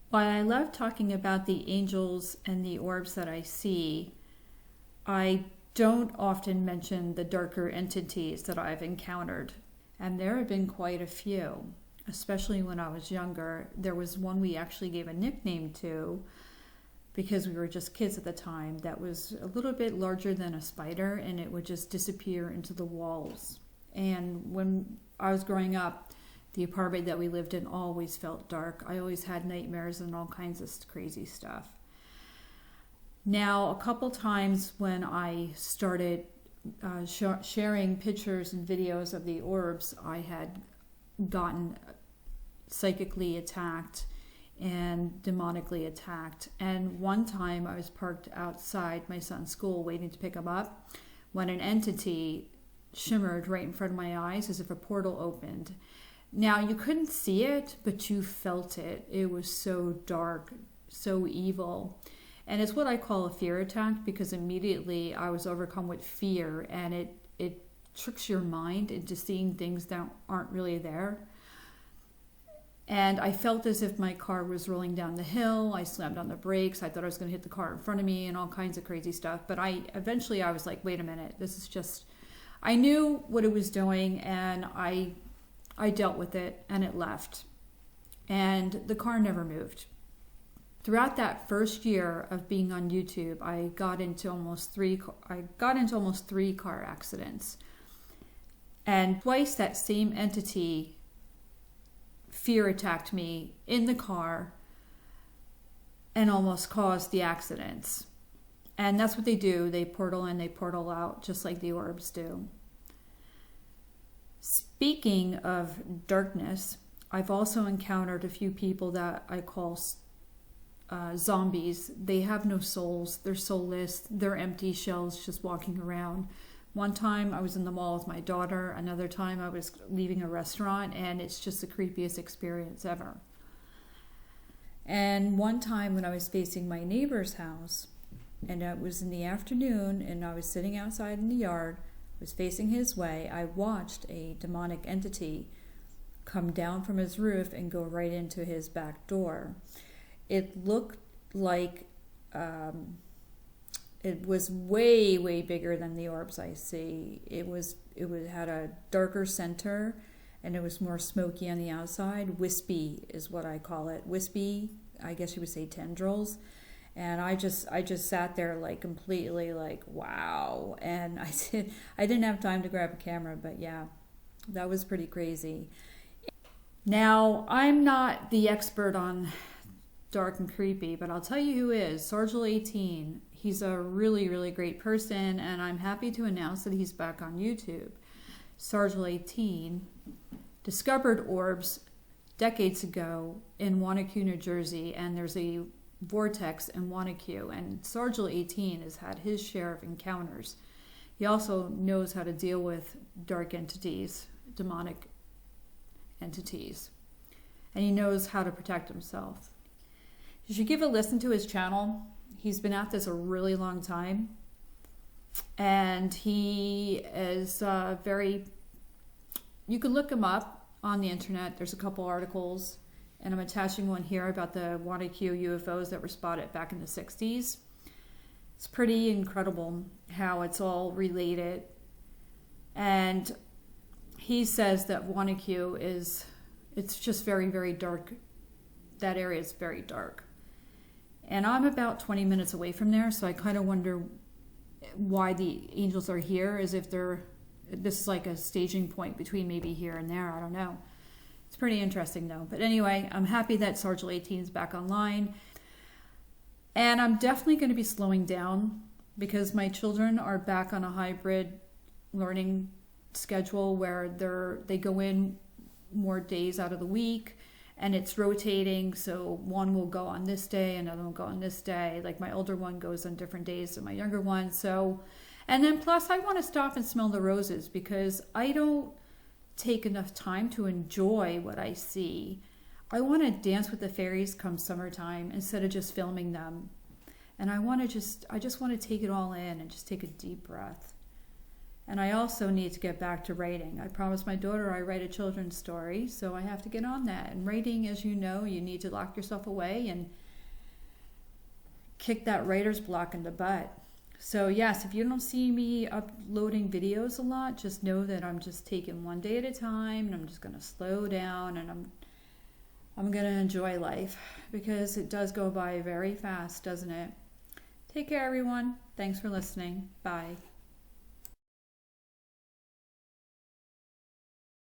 While I love talking about the angels and the orbs that I see, I don't often mention the darker entities that I've encountered. And there have been quite a few, especially when I was younger. There was one we actually gave a nickname to because we were just kids at the time that was a little bit larger than a spider, and it would just disappear into the walls. And when I was growing up, the apartment that we lived in always felt dark. I always had nightmares and all kinds of crazy stuff. Now, a couple times when I started sharing pictures and videos of the orbs, I had gotten psychically attacked and demonically attacked. And one time I was parked outside my son's school waiting to pick him up when an entity shimmered right in front of my eyes as if a portal opened. Now, you couldn't see it, but you felt it. It was so dark, so evil. And it's what I call a fear attack, because immediately I was overcome with fear, and it tricks your mind into seeing things that aren't really there. And I felt as if my car was rolling down the hill. I slammed on the brakes. I thought I was going to hit the car in front of me and all kinds of crazy stuff. But eventually I was like, wait a minute, this is just... I knew what it was doing, and I dealt with it, and it left. And the car never moved. Throughout that first year of being on YouTube, I got into almost three car accidents. And twice that same entity fear attacked me in the car and almost caused the accidents. And that's what they do. They portal in, they portal out, just like the orbs do. Speaking of darkness, I've also encountered a few people that I call zombies. They have no souls. They're soulless. They're empty shells just walking around. One time I was in the mall with my daughter. Another time I was leaving a restaurant, and it's just the creepiest experience ever. And one time when I was facing my neighbor's house, and it was in the afternoon, and I was sitting outside in the yard, was facing his way, I watched a demonic entity come down from his roof and go right into his back door. It looked like it was way, way bigger than the orbs I see. It had a darker center, and it was more smoky on the outside. Wispy is what I call it. Wispy, I guess you would say tendrils. And I just sat there like completely like, wow. And I didn't have time to grab a camera, but yeah, that was pretty crazy. Now, I'm not the expert on dark and creepy, but I'll tell you who is. Sargel18. He's a really, really great person, and I'm happy to announce that he's back on YouTube. Sargel18 discovered orbs decades ago in Wanaque, New Jersey, and there's a Vortex in Wanaque, and Sargel18 has had his share of encounters. He also knows how to deal with dark entities, demonic entities, and he knows how to protect himself. You should give a listen to his channel. He's been at this a really long time, and he is you can look him up on the internet. There's a couple articles, and I'm attaching one here about the Wanaque UFOs that were spotted back in the 60s. It's pretty incredible how it's all related. And he says that Wanaque it's just very, very dark. That area is very dark. And I'm about 20 minutes away from there, so I kind of wonder why the angels are here, as if this is like a staging point between maybe here and there. I don't know. It's pretty interesting though. But anyway, I'm happy that Sargel18 is back online. And I'm definitely going to be slowing down because my children are back on a hybrid learning schedule where they go in more days out of the week. And it's rotating, so one will go on this day, another will go on this day. Like my older one goes on different days than my younger one. So, and then plus I want to stop and smell the roses because I don't take enough time to enjoy what I see. I want to dance with the fairies come summertime instead of just filming them. And I just want to take it all in and just take a deep breath. And I also need to get back to writing. I promised my daughter I write a children's story, so I have to get on that. And writing, as you know, you need to lock yourself away and kick that writer's block in the butt. So yes, if you don't see me uploading videos a lot, just know that I'm just taking one day at a time, and I'm just going to slow down, and I'm going to enjoy life, because it does go by very fast, doesn't it? Take care, everyone. Thanks for listening. Bye.